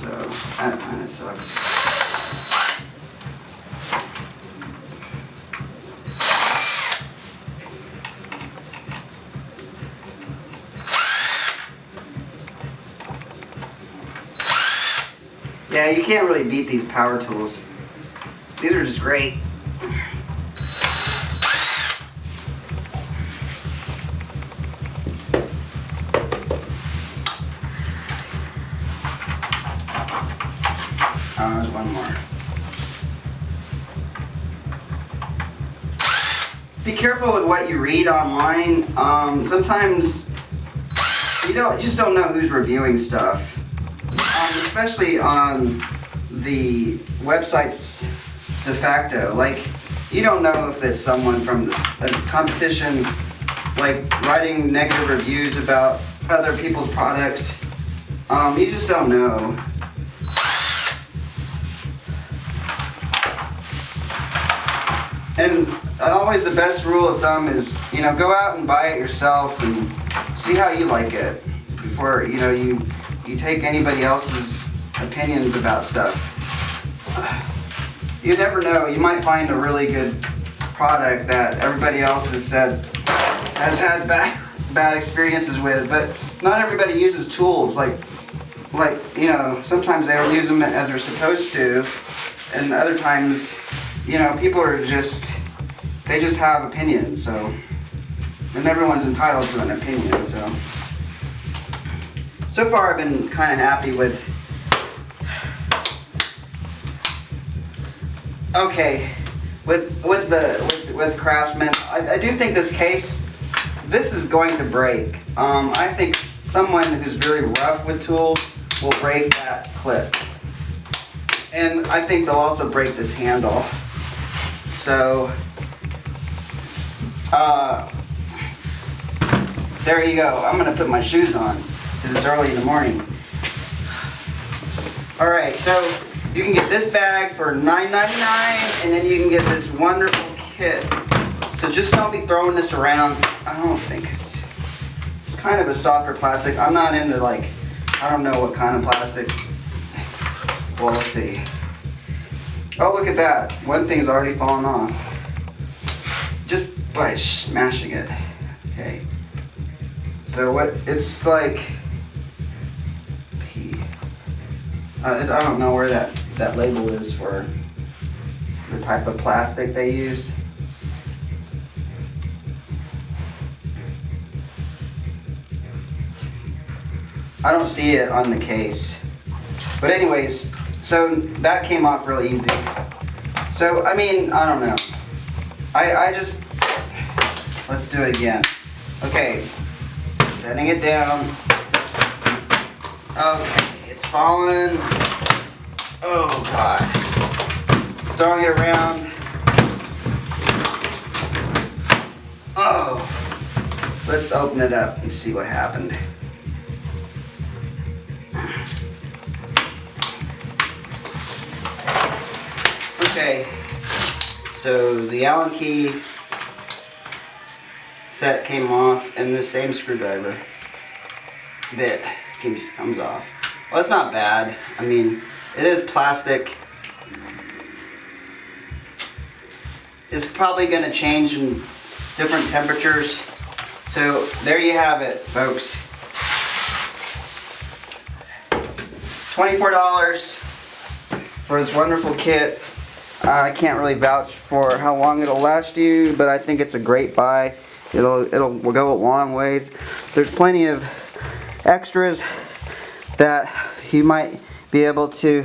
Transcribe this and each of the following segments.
so that kind of sucks. Yeah, you can't really beat these power tools. These are just great. Oh, there's one more. Be careful with what you read online. Sometimes you just don't know who's reviewing stuff. Especially on the websites de facto. Like, you don't know if it's someone from a competition, like writing negative reviews about other people's products. You just don't know. And always the best rule of thumb is, go out and buy it yourself and see how you like it before, you take anybody else's opinions about stuff. You never know, you might find a really good product that everybody else has said has had bad experiences with, but not everybody uses tools like sometimes they don't use them as they're supposed to, and other times, people are they just have opinions, so, and everyone's entitled to an opinion, so far I've been kind of happy with, with Craftsman. I do think this is going to break. I think someone who's really rough with tools will break that clip. And I think they'll also break this handle. So, there you go. I'm going to put my shoes on because it's early in the morning. Alright, so you can get this bag for $9.99 and then you can get this wonderful kit. So just don't be throwing this around. I don't think it's kind of a softer plastic. I'm not into I don't know what kind of plastic. Well, let's see. Oh, look at that. One thing's already fallen off. Just by smashing it. Okay. So it's like P. I don't know where that label is for the type of plastic they used. I don't see it on the case. But anyways, so that came off really easy. So, I mean, I don't know. I just, let's do it again. Okay, setting it down. Okay, it's falling. Oh God. Throwing it around. Oh. Let's open it up and see what happened. Okay, so the Allen key set came off and the same screwdriver bit comes off. Well, it's not bad. I mean, it is plastic. It's probably going to change in different temperatures. So there you have it, folks. $24 for this wonderful kit. I can't really vouch for how long it'll last you, but I think it's a great buy. It'll go a long ways. There's plenty of extras that you might be able to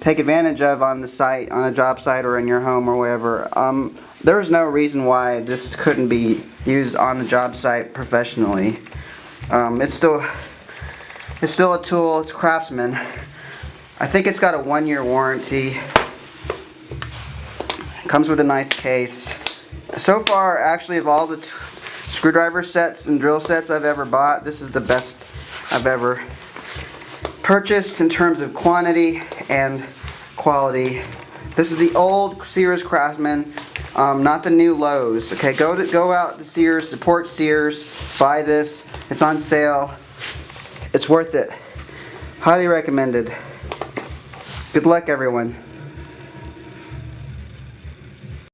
take advantage of on the site, on a job site or in your home or wherever. There's no reason why this couldn't be used on the job site professionally. It's still a tool. It's Craftsman. I think it's got a 1-year warranty. Comes with a nice case. So far, actually, of all the screwdriver sets and drill sets I've ever bought, this is the best I've ever purchased in terms of quantity and quality. This is the old SEARS Craftsman, not the new Lowe's. Okay, go out to SEARS, support SEARS, buy this. It's on sale. It's worth it. Highly recommended. Good luck, everyone.